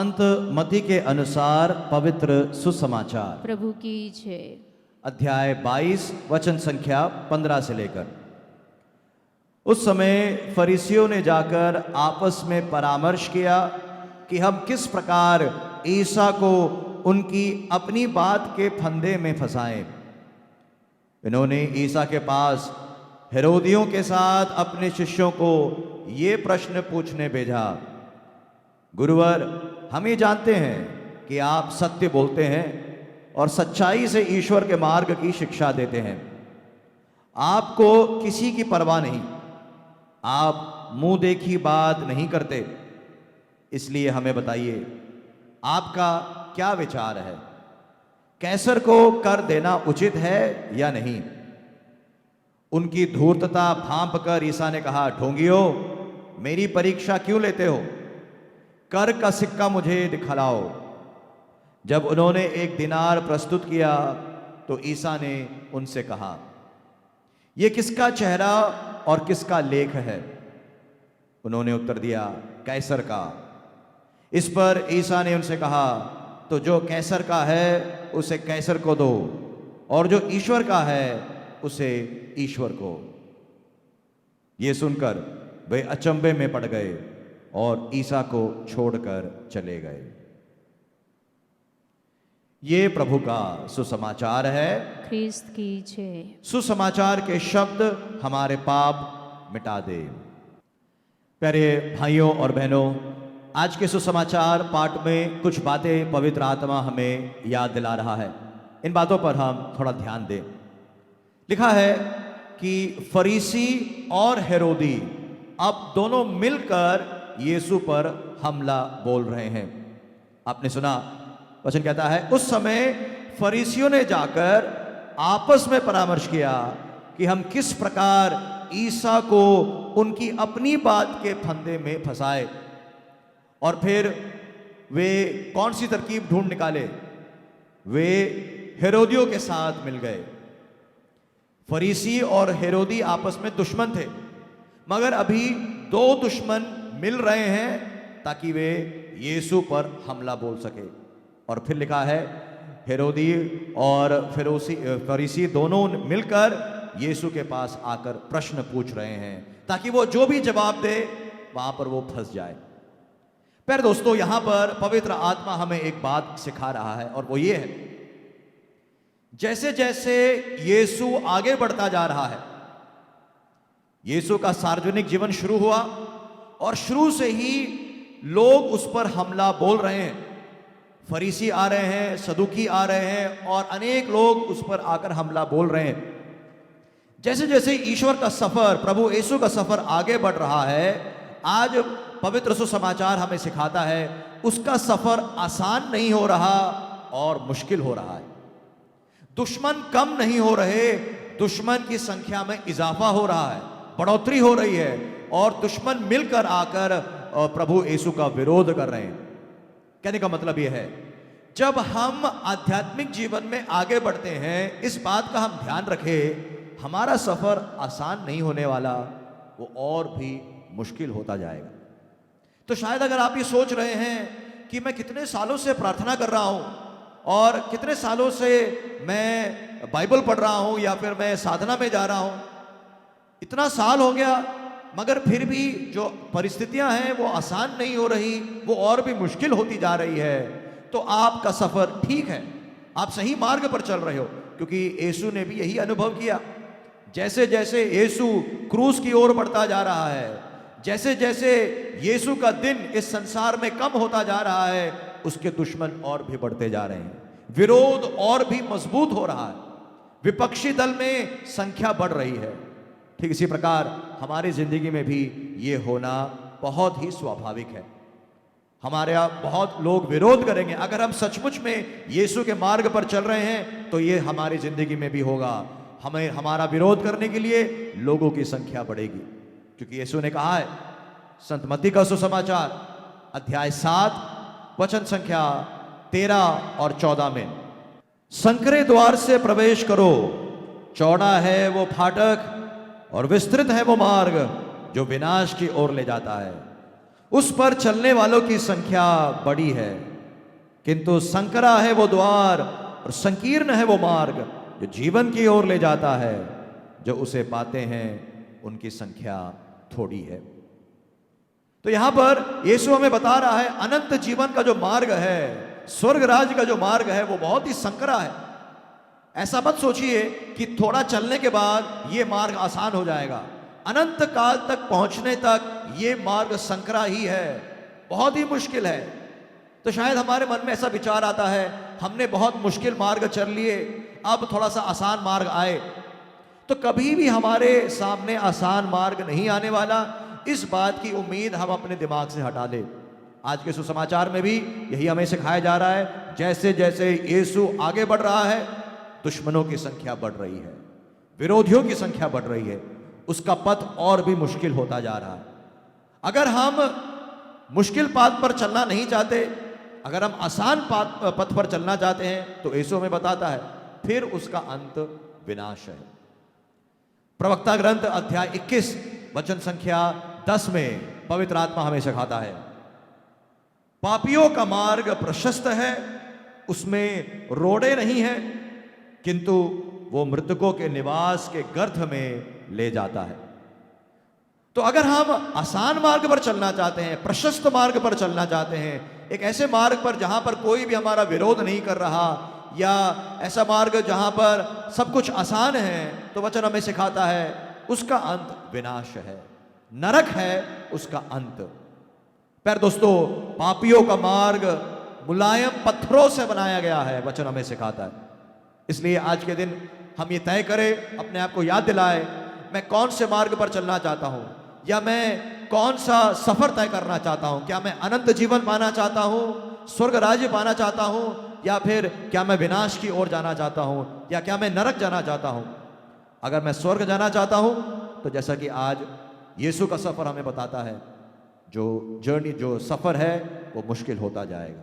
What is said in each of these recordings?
संत मत्ती के अनुसार पवित्र सुसमाचार प्रभु की जय। अध्याय 22 वचन संख्या 15 से लेकर। उस समय फरीसियों ने जाकर आपस में परामर्श किया कि हम किस प्रकार ईसा को उनकी अपनी बात के फंदे में फंसाएं। इन्होंने ईसा के पास हेरोदियों के साथ अपने शिष्यों को ये प्रश्न पूछने भेजा, गुरुवर, हम ये जानते हैं कि आप सत्य बोलते हैं और सच्चाई से ईश्वर के मार्ग की शिक्षा देते हैं। आपको किसी की परवाह नहीं, आप मुंह देखी बात नहीं करते। इसलिए हमें बताइए, आपका क्या विचार है? कैसर को कर देना उचित है या नहीं? उनकी धूर्तता भांप कर ईसा ने कहा, ढोंगियों, मेरी परीक्षा क्यों लेते हो? कर का सिक्का मुझे दिखलाओ। जब उन्होंने एक दिनार प्रस्तुत किया तो ईसा ने उनसे कहा, यह किसका चेहरा और किसका लेख है? उन्होंने उत्तर दिया, कैसर का। इस पर ईसा ने उनसे कहा, तो जो कैसर का है उसे कैसर को दो, और जो ईश्वर का है उसे ईश्वर को। ये सुनकर वे अचंभे में पड़ गए और ईसा को छोड़कर चले गए। ये प्रभु का सुसमाचार है। ख्रिस्त की जय। सुसमाचार के शब्द हमारे पाप मिटा दे। प्यारे भाइयों और बहनों, आज के सुसमाचार पाठ में कुछ बातें पवित्र आत्मा हमें याद दिला रहा है। इन बातों पर हम थोड़ा ध्यान दें। लिखा है कि फरीसी और हेरोदी अब दोनों मिलकर यीशु पर हमला बोल रहे हैं। आपने सुना, वचन कहता है, उस समय फरीसियों ने जाकर आपस में परामर्श किया कि हम किस प्रकार ईसा को उनकी अपनी बात के फंदे में फंसाए। और फिर वे कौन सी तरकीब ढूंढ निकाले? वे हेरोदियों के साथ मिल गए। फरीसी और हेरोदी आपस में दुश्मन थे, मगर अभी दो दुश्मन मिल रहे हैं ताकि वे यीशु पर हमला बोल सके। और फिर लिखा है, हेरोदी और फरीसी दोनों मिलकर यीशु के पास आकर प्रश्न पूछ रहे हैं ताकि वो जो भी जवाब दे वहां पर वो फंस जाए। प्यारे दोस्तों, यहां पर पवित्र आत्मा हमें एक बात सिखा रहा है, और वो ये है, जैसे जैसे यीशु आगे बढ़ता जा रहा है, यीशु का सार्वजनिक जीवन शुरू हुआ और शुरू से ही लोग उस पर हमला बोल रहे हैं। फरीसी आ रहे हैं, सदुकी आ रहे हैं, और अनेक लोग उस पर आकर हमला बोल रहे हैं। जैसे जैसे ईश्वर का सफर, प्रभु यीशु का सफर आगे बढ़ रहा है, आज पवित्र सुसमाचार हमें सिखाता है उसका सफर आसान नहीं हो रहा और मुश्किल हो रहा है। दुश्मन कम नहीं हो रहे, दुश्मन की संख्या में इजाफा हो रहा है, बढ़ोतरी हो रही है, और दुश्मन मिलकर आकर प्रभु यीशु का विरोध कर रहे हैं। कहने का मतलब यह है, जब हम आध्यात्मिक जीवन में आगे बढ़ते हैं, इस बात का हम ध्यान रखें, हमारा सफर आसान नहीं होने वाला, वो और भी मुश्किल होता जाएगा। तो शायद अगर आप ये सोच रहे हैं कि मैं कितने सालों से प्रार्थना कर रहा हूं और कितने सालों से मैं बाइबल पढ़ रहा हूं या फिर मैं साधना में जा रहा हूं, इतना साल हो गया, मगर फिर भी जो परिस्थितियां हैं वो आसान नहीं हो रही, वो और भी मुश्किल होती जा रही है, तो आपका सफर ठीक है, आप सही मार्ग पर चल रहे हो, क्योंकि यीशु ने भी यही अनुभव किया। जैसे जैसे यीशु क्रूस की ओर बढ़ता जा रहा है, जैसे जैसे यीशु का दिन इस संसार में कम होता जा रहा है, उसके दुश्मन और भी बढ़ते जा रहे हैं, विरोध और भी मजबूत हो रहा है, विपक्षी दल में संख्या बढ़ रही है। ठीक इसी प्रकार हमारी जिंदगी में भी ये होना बहुत ही स्वाभाविक है। हमारे यहाँ बहुत लोग विरोध करेंगे। अगर हम सचमुच में यीशु के मार्ग पर चल रहे हैं तो ये हमारी जिंदगी में भी होगा। हमें हमारा विरोध करने के लिए लोगों की संख्या बढ़ेगी, क्योंकि यीशु ने कहा है, संत मत्ती का सुसमाचार अध्याय 7 वचन संख्या 13 और 14 में, संकरे द्वार से प्रवेश करो, चौड़ा है वो फाटक और विस्तृत है वो मार्ग जो विनाश की ओर ले जाता है, उस पर चलने वालों की संख्या बड़ी है, किंतु संकरा है वो द्वार और संकीर्ण है वो मार्ग जो जीवन की ओर ले जाता है, जो उसे पाते हैं उनकी संख्या थोड़ी है। तो यहां पर यीशु हमें बता रहा है अनंत जीवन का जो मार्ग है, स्वर्ग राज्य का जो मार्ग है, वो बहुत ही संकरा है। ऐसा मत सोचिए कि थोड़ा चलने के बाद ये मार्ग आसान हो जाएगा। अनंत काल तक पहुंचने तक ये मार्ग संकरा ही है, बहुत ही मुश्किल है। तो शायद हमारे मन में ऐसा विचार आता है, हमने बहुत मुश्किल मार्ग चल लिए, अब थोड़ा सा आसान मार्ग आए। तो कभी भी हमारे सामने आसान मार्ग नहीं आने वाला, इस बात की उम्मीद हम अपने दिमाग से हटा लें। आज के सुसमाचार में भी यही हमें सिखाया जा रहा है, जैसे जैसे यीशु आगे बढ़ रहा है, दुश्मनों की संख्या बढ़ रही है, विरोधियों की संख्या बढ़ रही है, उसका पथ और भी मुश्किल होता जा रहा है। अगर हम मुश्किल पथ पर चलना नहीं चाहते, अगर हम आसान पथ पर चलना चाहते हैं, तो यीशु हमें बताता है फिर उसका अंत विनाश है। प्रवक्ता ग्रंथ अध्याय 21 वचन संख्या 10 में पवित्र आत्मा हमें सिखाता है, पापियों का मार्ग प्रशस्त है, उसमें रोड़े नहीं है, किंतु वो मृतकों के निवास के गर्त में ले जाता है। तो अगर हम आसान मार्ग पर चलना चाहते हैं, प्रशस्त मार्ग पर चलना चाहते हैं, एक ऐसे मार्ग पर जहां पर कोई भी हमारा विरोध नहीं कर रहा, या ऐसा मार्ग जहां पर सब कुछ आसान है, तो वचन हमें सिखाता है उसका अंत विनाश है, नरक है उसका अंत। पर दोस्तों, पापियों का मार्ग मुलायम पत्थरों से बनाया गया है, वचन हमें सिखाता है। इसलिए आज के दिन हम ये तय करें, अपने आप को याद दिलाएं, मैं कौन से मार्ग पर चलना चाहता हूं, या मैं कौन सा सफर तय करना चाहता हूं। क्या मैं अनंत जीवन पाना चाहता हूं, स्वर्ग राज्य पाना चाहता हूं, या फिर क्या मैं विनाश की ओर जाना चाहता हूं, या क्या मैं नरक जाना चाहता हूं। अगर मैं स्वर्ग जाना चाहता हूं, तो जैसा कि आज यीशु का सफर हमें बताता है, जो जर्नी, जो सफर है, वो मुश्किल होता जाएगा,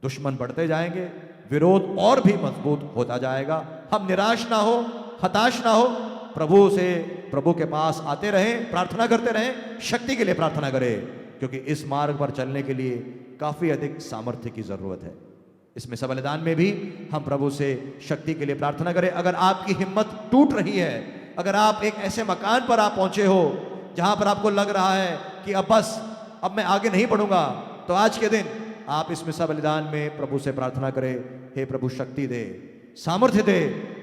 दुश्मन बढ़ते जाएंगे, विरोध और भी मजबूत होता जाएगा। हम निराश ना हो, हताश ना हो, प्रभु के पास आते रहें, प्रार्थना करते रहें, शक्ति के लिए प्रार्थना करें, क्योंकि इस मार्ग पर चलने के लिए काफी अधिक सामर्थ्य की जरूरत है। इसमें सब बलिदान में भी हम प्रभु से शक्ति के लिए प्रार्थना करें। अगर आपकी हिम्मत टूट रही है, अगर आप एक ऐसे मकान पर आप पहुंचे हो जहां पर आपको लग रहा है कि अब बस, अब मैं आगे नहीं बढ़ूंगा, तो आज के दिन आप इस मिसा बलिदान में प्रभु से प्रार्थना करें, हे प्रभु शक्ति दे, सामर्थ्य दे,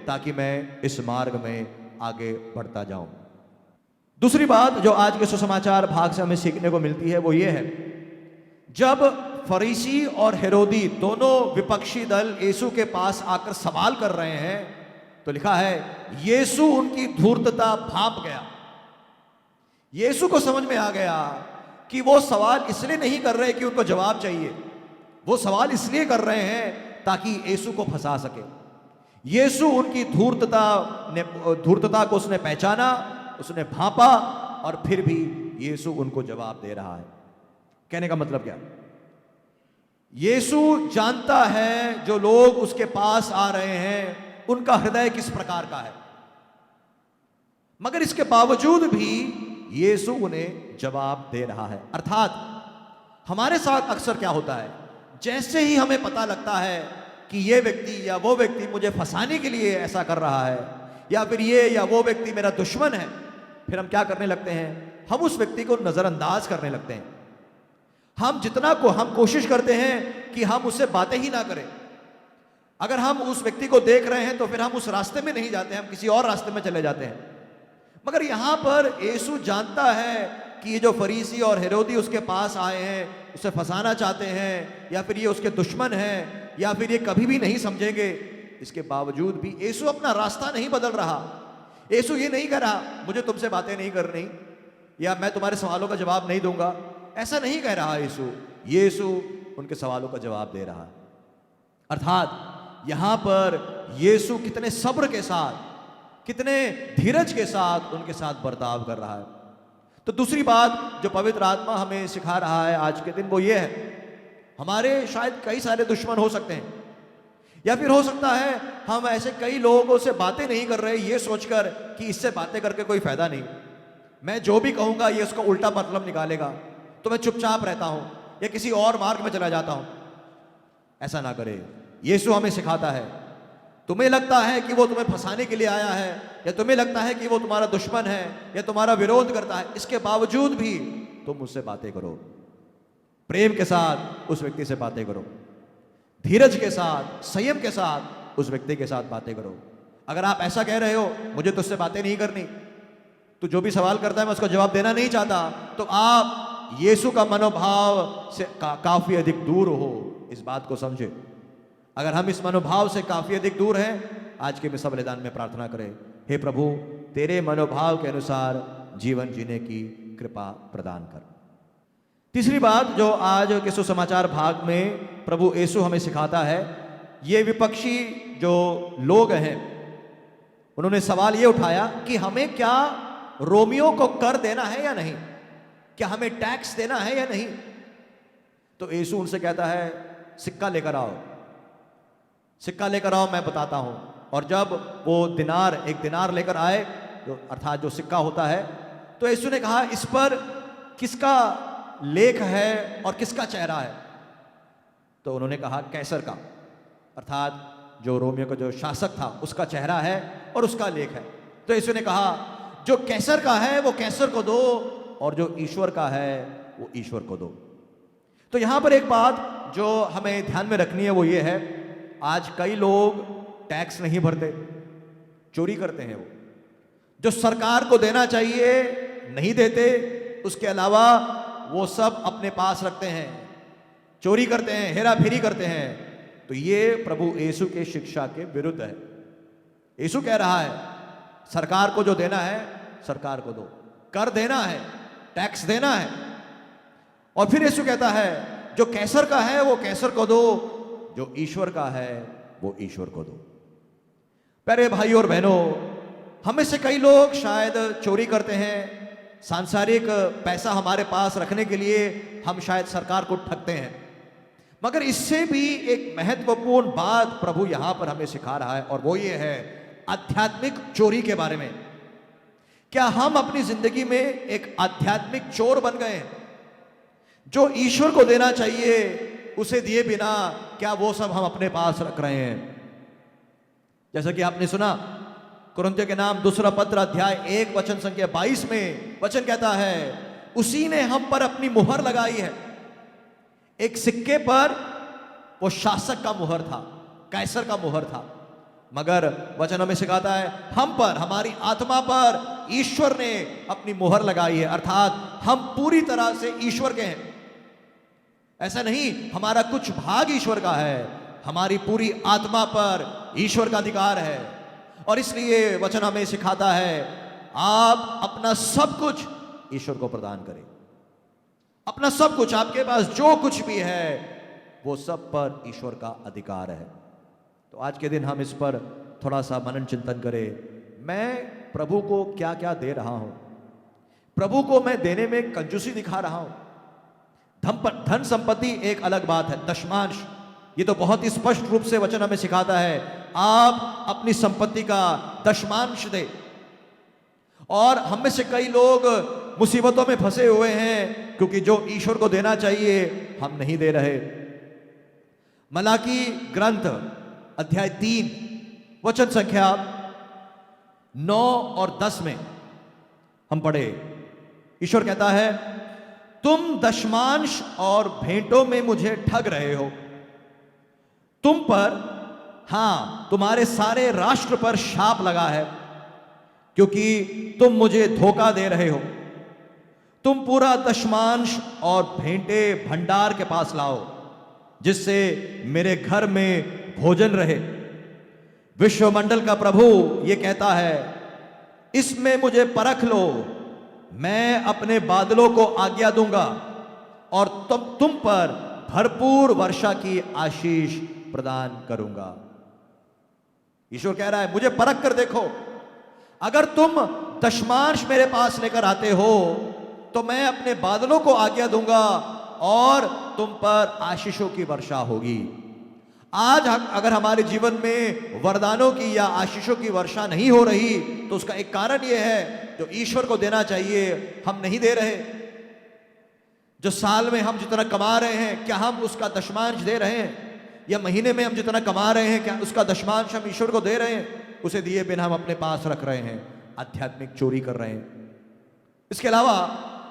ताकि मैं इस मार्ग में आगे बढ़ता जाऊं। दूसरी बात जो आज के सुसमाचार भाग से हमें सीखने को मिलती है, वो ये है, जब फरीसी और हेरोदी दोनों विपक्षी दल यीशु के पास आकर सवाल कर रहे हैं, तो लिखा है यीशु उनकी धूर्तता भांप गया। यीशु को समझ में आ गया कि वो सवाल इसलिए नहीं कर रहे कि उनको जवाब चाहिए, वो सवाल इसलिए कर रहे हैं ताकि यीशु को फंसा सके। यीशु उनकी धूर्तता को उसने पहचाना, उसने भांपा, और फिर भी यीशु उनको जवाब दे रहा है। कहने का मतलब क्या? यीशु जानता है जो लोग उसके पास आ रहे हैं उनका हृदय किस प्रकार का है, मगर इसके बावजूद भी यीशु उन्हें जवाब दे रहा है। अर्थात हमारे साथ अक्सर क्या होता है, जैसे ही हमें पता लगता है कि ये व्यक्ति या वो व्यक्ति मुझे फंसाने के लिए ऐसा कर रहा है, या फिर ये या वो व्यक्ति मेरा दुश्मन है, फिर हम क्या करने लगते हैं, हम उस व्यक्ति को नजरअंदाज करने लगते हैं। हम कोशिश करते हैं कि हम उससे बातें ही ना करें। अगर हम उस व्यक्ति को देख रहे हैं तो फिर हम उस रास्ते में नहीं जाते, हम किसी और रास्ते में चले जाते हैं। मगर यहां पर यीशु जानता है कि ये जो फरीसी और हेरोदी उसके पास आए हैं, उसे फंसाना चाहते हैं, या फिर ये उसके दुश्मन हैं, या फिर ये कभी भी नहीं समझेंगे। इसके बावजूद भी यीशु अपना रास्ता नहीं बदल रहा। यीशु ये नहीं कह रहा मुझे तुमसे बातें नहीं करनी, या मैं तुम्हारे सवालों का जवाब नहीं दूंगा, ऐसा नहीं कह रहा यीशु उनके सवालों का जवाब दे रहा है। अर्थात यहां पर यीशु कितने सब्र के साथ, कितने धीरज के साथ उनके साथ बर्ताव कर रहा है। तो दूसरी बात जो पवित्र आत्मा हमें सिखा रहा है आज के दिन, वो ये है, हमारे शायद कई सारे दुश्मन हो सकते हैं, या फिर हो सकता है हम ऐसे कई लोगों से बातें नहीं कर रहे ये सोचकर कि इससे बातें करके कोई फायदा नहीं, मैं जो भी कहूंगा ये उसका उल्टा मतलब निकालेगा, तो मैं चुपचाप रहता हूं या किसी और मार्ग में चला जाता हूं। ऐसा ना करे। यीशु हमें सिखाता है, तुम्हें लगता है कि वो तुम्हें फंसाने के लिए आया है, या तुम्हें लगता है कि वो तुम्हारा दुश्मन है या तुम्हारा विरोध करता है, इसके बावजूद भी तुम उससे बातें करो। प्रेम के साथ उस व्यक्ति से बातें करो, धीरज के साथ, संयम के साथ उस व्यक्ति के साथ बातें करो। अगर आप ऐसा कह रहे हो मुझे तुझसे बातें नहीं करनी, तो जो भी सवाल करता है मैं उसका जवाब देना नहीं चाहता, तो आप यीशु का मनोभाव से काफी अधिक दूर हो। इस बात को समझे। अगर हम इस मनोभाव से काफी अधिक दूर हैं, आज के मिसा बलिदान में प्रार्थना करें, हे प्रभु तेरे मनोभाव के अनुसार जीवन जीने की कृपा प्रदान कर। तीसरी बात जो आज के सुसमाचार भाग में प्रभु यीशु हमें सिखाता है, ये विपक्षी जो लोग हैं उन्होंने सवाल ये उठाया कि हमें क्या रोमियो को कर देना है या नहीं, क्या हमें टैक्स देना है या नहीं। तो यीशु उनसे कहता है सिक्का लेकर आओ, सिक्का लेकर आओ, मैं बताता हूं। और जब वो एक दिनार लेकर आए, जो अर्थात जो सिक्का होता है, तो यीशु ने कहा इस पर किसका लेख है और किसका चेहरा है। तो उन्होंने कहा कैसर का, अर्थात जो रोमियो का जो शासक था उसका चेहरा है और उसका लेख है। तो यीशु ने कहा जो कैसर का है वो कैसर को दो और जो ईश्वर का है वो ईश्वर को दो। तो यहां पर एक बात जो हमें ध्यान में रखनी है वो ये है, आज कई लोग टैक्स नहीं भरते, चोरी करते हैं। वो जो सरकार को देना चाहिए नहीं देते, उसके अलावा वो सब अपने पास रखते हैं, चोरी करते हैं, हेरा फेरी करते हैं। तो ये प्रभु यीशु के शिक्षा के विरुद्ध है। यीशु कह रहा है सरकार को जो देना है सरकार को दो, कर देना है, टैक्स देना है। और फिर यीशु कहता है जो कैसर का है वो कैसर को दो, जो ईश्वर का है वो ईश्वर को दो। प्यारे भाई और बहनों, हमें से कई लोग शायद चोरी करते हैं, सांसारिक पैसा हमारे पास रखने के लिए हम शायद सरकार को ठगते हैं। मगर इससे भी एक महत्वपूर्ण बात प्रभु यहां पर हमें सिखा रहा है, और वो ये है आध्यात्मिक चोरी के बारे में। क्या हम अपनी जिंदगी में एक आध्यात्मिक चोर बन गए हैं? जो ईश्वर को देना चाहिए उसे दिए बिना क्या वो सब हम अपने पास रख रहे हैं? जैसा कि आपने सुना कुरिन्थियों के नाम दूसरा पत्र अध्याय 1 वचन संख्या 22 में वचन कहता है उसी ने हम पर अपनी मुहर लगाई है। एक सिक्के पर वो शासक का मुहर था, कैसर का मुहर था, मगर वचन हमें सिखाता है हम पर, हमारी आत्मा पर ईश्वर ने अपनी मुहर लगाई है, अर्थात हम पूरी तरह से ईश्वर के हैं। ऐसा नहीं हमारा कुछ भाग ईश्वर का है, हमारी पूरी आत्मा पर ईश्वर का अधिकार है। और इसलिए वचन हमें सिखाता है आप अपना सब कुछ ईश्वर को प्रदान करें। अपना सब कुछ, आपके पास जो कुछ भी है वो सब पर ईश्वर का अधिकार है। तो आज के दिन हम इस पर थोड़ा सा मनन चिंतन करें। मैं प्रभु को क्या क्या दे रहा हूं? प्रभु को मैं देने में कंजूसी दिखा रहा हूं। धन संपत्ति एक अलग बात है, दशमांश ये तो बहुत ही स्पष्ट रूप से वचन हमें सिखाता है आप अपनी संपत्ति का दशमांश दे। और हम में से कई लोग मुसीबतों में फंसे हुए हैं क्योंकि जो ईश्वर को देना चाहिए हम नहीं दे रहे। मलाकी ग्रंथ अध्याय 3 वचन संख्या 9 और 10 में हम पढ़े, ईश्वर कहता है तुम दशमांश और भेंटों में मुझे ठग रहे हो। तुम पर, हां तुम्हारे सारे राष्ट्र पर शाप लगा है क्योंकि तुम मुझे धोखा दे रहे हो। तुम पूरा दशमांश और भेंटे भंडार के पास लाओ जिससे मेरे घर में भोजन रहे। विश्वमंडल का प्रभु ये कहता है इसमें मुझे परख लो, मैं अपने बादलों को आज्ञा दूंगा और तुम पर भरपूर वर्षा की आशीष प्रदान करूंगा। ईश्वर कह रहा है मुझे परख कर देखो, अगर तुम दशमांश मेरे पास लेकर आते हो तो मैं अपने बादलों को आज्ञा दूंगा और तुम पर आशीषों की वर्षा होगी। आज अगर हमारे जीवन में वरदानों की या आशीषों की वर्षा नहीं हो रही तो उसका एक कारण यह है जो ईश्वर को देना चाहिए हम नहीं दे रहे। जो साल में हम जितना कमा रहे हैं, क्या हम उसका दशमांश दे रहे हैं? या महीने में हम जितना कमा रहे हैं, क्या उसका दशमांश हम ईश्वर को दे रहे हैं? उसे दिए बिना हम अपने पास रख रहे हैं, आध्यात्मिक चोरी कर रहे हैं। इसके अलावा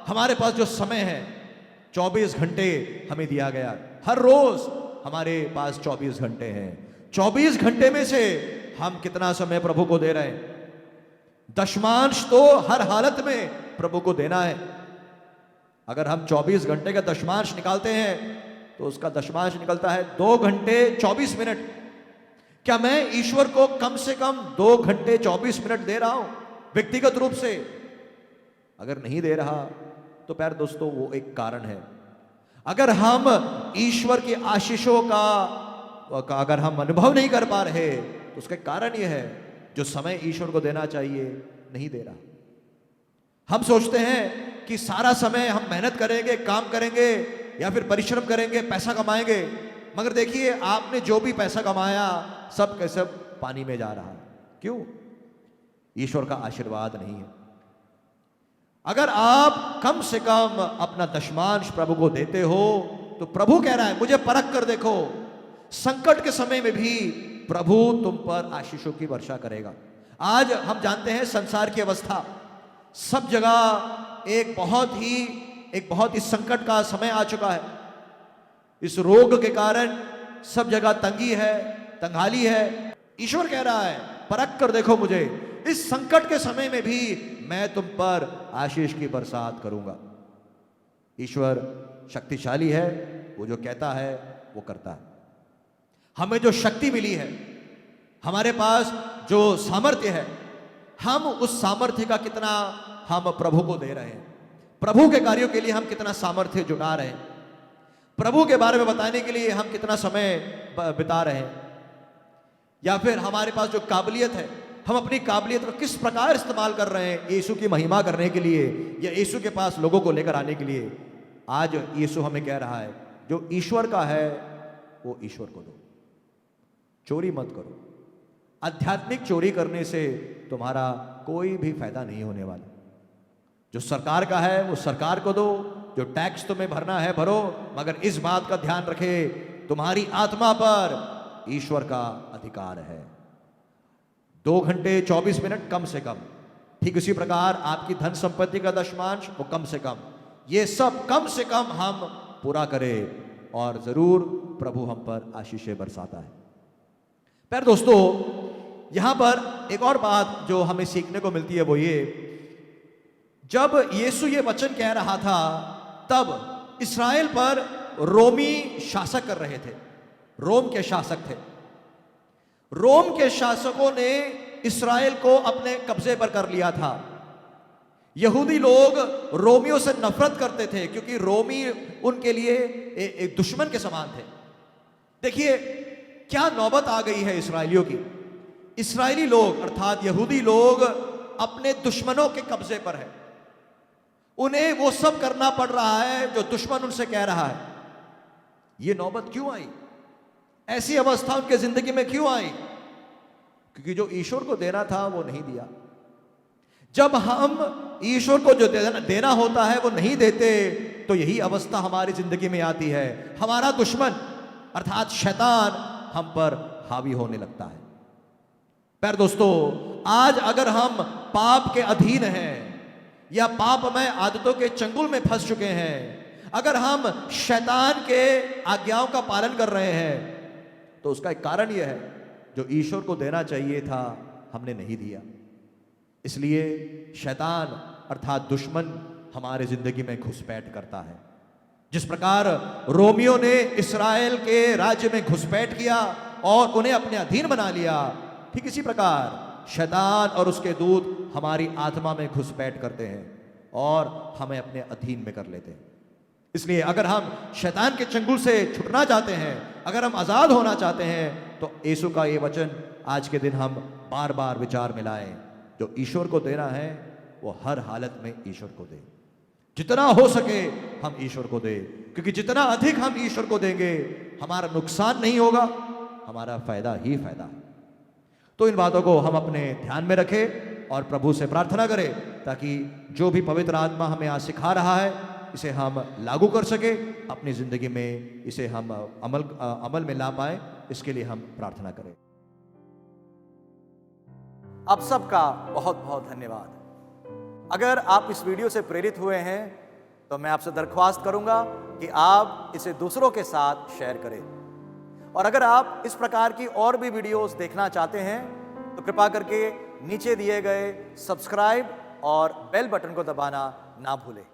हमारे पास जो समय है, 24 घंटे हमें दिया गया। हर रोज हमारे पास 24 घंटे हैं। 24 घंटे में से हम कितना समय प्रभु को दे रहे हैं? दशमांश तो हर हालत में प्रभु को देना है। अगर हम 24 घंटे का दशमांश निकालते हैं तो उसका दशमांश निकलता है 2 घंटे 24 मिनट। क्या मैं ईश्वर को कम से कम 2 घंटे 24 मिनट दे रहा हूं व्यक्तिगत रूप से? अगर नहीं दे रहा तो प्यारे दोस्तों, वो एक कारण है। अगर हम ईश्वर की आशीषों का अगर हम अनुभव नहीं कर पा रहे तो उसका कारण यह है, जो समय ईश्वर को देना चाहिए नहीं दे रहा। हम सोचते हैं कि सारा समय हम मेहनत करेंगे, काम करेंगे या फिर परिश्रम करेंगे, पैसा कमाएंगे, मगर देखिए आपने जो भी पैसा कमाया सब के सब पानी में जा रहा है। क्यों? ईश्वर का आशीर्वाद नहीं है। अगर आप कम से कम अपना दशमांश प्रभु को देते हो तो प्रभु कह रहा है, मुझे परख कर देखो, संकट के समय में भी प्रभु तुम पर आशीषों की वर्षा करेगा। आज हम जानते हैं संसार की अवस्था, सब जगह एक बहुत ही संकट का समय आ चुका है। इस रोग के कारण सब जगह तंगी है, तंगाली है। ईश्वर कह रहा है, परख कर देखो मुझे, इस संकट के समय में भी मैं तुम पर आशीष की बरसात करूंगा। ईश्वर शक्तिशाली है, वो जो कहता है वो करता है। हमें जो शक्ति मिली है, हमारे पास जो सामर्थ्य है, हम उस सामर्थ्य का कितना हम प्रभु को दे रहे हैं? प्रभु के कार्यों के लिए हम कितना सामर्थ्य जुटा रहे हैं? प्रभु के बारे में बताने के लिए हम कितना समय बिता रहे हैं? या फिर हमारे पास जो काबिलियत है, हम अपनी काबिलियत को किस प्रकार इस्तेमाल कर रहे हैं यीशु की महिमा करने के लिए या यीशु के पास लोगों को लेकर आने के लिए? आज यीशु हमें कह रहा है, जो ईश्वर का है वो ईश्वर को दो, चोरी मत करो। आध्यात्मिक चोरी करने से तुम्हारा कोई भी फायदा नहीं होने वाला। जो सरकार का है वो सरकार को दो, जो टैक्स तुम्हें भरना है भरो, मगर इस बात का ध्यान रखे, तुम्हारी आत्मा पर ईश्वर का अधिकार है। 2 घंटे 24 मिनट कम से कम। ठीक उसी प्रकार आपकी धन संपत्ति का दशमांश वो कम से कम। ये सब कम से कम हम पूरा करें और जरूर प्रभु हम पर आशीषें बरसाता है। प्यारे दोस्तों, यहां पर एक और बात जो हमें सीखने को मिलती है वो ये, जब यीशु ये वचन कह रहा था तब इस्राएल पर रोमी शासक कर रहे थे, रोम के शासक थे। रोम के शासकों ने इस्राएल को अपने कब्जे पर कर लिया था। यहूदी लोग रोमियों से नफरत करते थे क्योंकि रोमी उनके लिए एक दुश्मन के समान थे। देखिए क्या नौबत आ गई है इस्राएलियों की। इस्राएली लोग अर्थात यहूदी लोग अपने दुश्मनों के कब्जे पर है। उन्हें वो सब करना पड़ रहा है जो दुश्मन उनसे कह रहा है। ये नौबत क्यों आई? ऐसी अवस्था उनके जिंदगी में क्यों आई? क्योंकि जो ईश्वर को देना था वो नहीं दिया। जब हम ईश्वर को जो देना होता है वो नहीं देते तो यही अवस्था हमारी जिंदगी में आती है। हमारा दुश्मन अर्थात शैतान हम पर हावी होने लगता है। प्यारे दोस्तों, आज अगर हम पाप के अधीन हैं या पापमय आदतों के चंगुल में फंस चुके हैं, अगर हम शैतान के आज्ञाओं का पालन कर रहे हैं, तो उसका एक कारण यह है, जो ईश्वर को देना चाहिए था हमने नहीं दिया। इसलिए शैतान अर्थात दुश्मन हमारे जिंदगी में घुसपैठ करता है। जिस प्रकार रोमियों ने इस्राएल के राज्य में घुसपैठ किया और उन्हें अपने अधीन बना लिया, ठीक इसी प्रकार शैतान और उसके दूत हमारी आत्मा में घुसपैठ करते हैं और हमें अपने अधीन में कर लेते हैं। इसलिए अगर हम शैतान के चंगुल से छुटना चाहते हैं, अगर हम आजाद होना चाहते हैं, तो यीशु का ये वचन आज के दिन हम बार बार विचार में लाएं। जो ईश्वर को देना है वो हर हालत में ईश्वर को दे। जितना हो सके हम ईश्वर को दे, क्योंकि जितना अधिक हम ईश्वर को देंगे हमारा नुकसान नहीं होगा, हमारा फायदा ही फायदा है। तो इन बातों को हम अपने ध्यान में रखें और प्रभु से प्रार्थना करें ताकि जो भी पवित्र आत्मा हमें आज सिखा रहा है इसे हम लागू कर सके, अपनी ज़िंदगी में इसे हम अमल में ला पाए, इसके लिए हम प्रार्थना करें। आप सबका बहुत बहुत धन्यवाद। अगर आप इस वीडियो से प्रेरित हुए हैं तो मैं आपसे दरख्वास्त करूंगा कि आप इसे दूसरों के साथ शेयर करें। और अगर आप इस प्रकार की और भी वीडियोस देखना चाहते हैं तो कृपा करके नीचे दिए गए सब्सक्राइब और बेल बटन को दबाना ना भूलें।